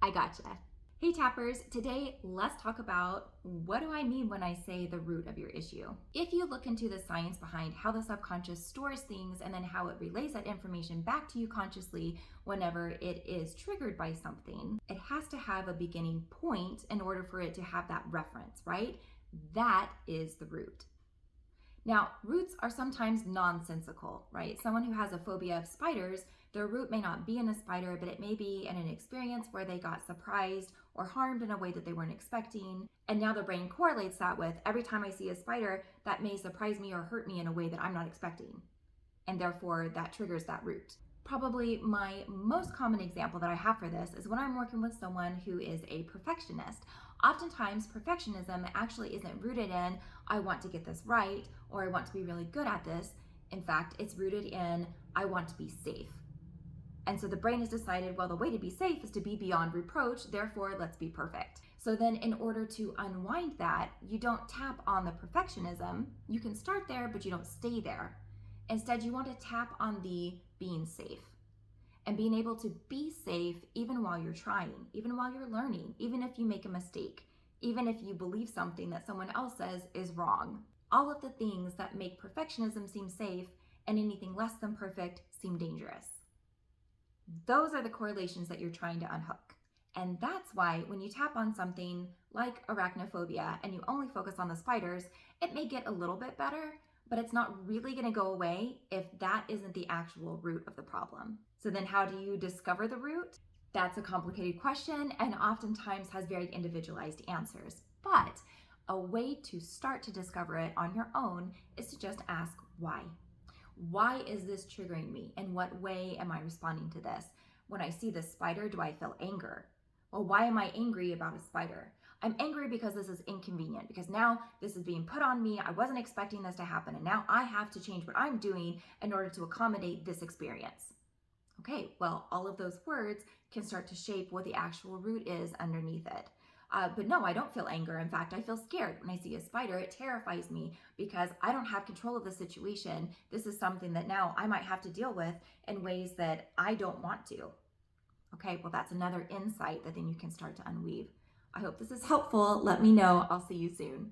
I gotcha. Hey tappers, today let's talk about what do I mean when I say the root of your issue. If you look into the science behind how the subconscious stores things and then how it relays that information back to you consciously whenever it is triggered by something, it has to have a beginning point in order for it to have that reference, right? That is the root. Now, roots are sometimes nonsensical, right? Someone who has a phobia of spiders, their root may not be in a spider, but it may be in an experience where they got surprised or harmed in a way that they weren't expecting. And now their brain correlates that with every time I see a spider, that may surprise me or hurt me in a way that I'm not expecting. And therefore, that triggers that root. Probably my most common example that I have for this is when I'm working with someone who is a perfectionist. Oftentimes, perfectionism actually isn't rooted in, I want to get this right, or I want to be really good at this. In fact, it's rooted in, I want to be safe. And so the brain has decided, well, the way to be safe is to be beyond reproach, therefore, let's be perfect. So then in order to unwind that, you don't tap on the perfectionism. You can start there, but you don't stay there. Instead, you want to tap on the being safe and being able to be safe even while you're trying, even while you're learning, even if you make a mistake, even if you believe something that someone else says is wrong. All of the things that make perfectionism seem safe and anything less than perfect seem dangerous. Those are the correlations that you're trying to unhook. And that's why when you tap on something like arachnophobia and you only focus on the spiders, it may get a little bit better, but it's not really going to go away if that isn't the actual root of the problem. So then how do you discover the root? That's a complicated question and oftentimes has very individualized answers. But a way to start to discover it on your own is to just ask why. Why is this triggering me? In what way am I responding to this? When I see this spider, do I feel anger? Well, why am I angry about a spider? I'm angry because this is inconvenient, because now this is being put on me. I wasn't expecting this to happen, and now I have to change what I'm doing in order to accommodate this experience. Okay, well, all of those words can start to shape what the actual root is underneath it. But no, I don't feel anger. In fact, I feel scared when I see a spider. It terrifies me because I don't have control of the situation. This is something that now I might have to deal with in ways that I don't want to. Okay, well, that's another insight that then you can start to unweave. I hope this is helpful. Let me know. I'll see you soon.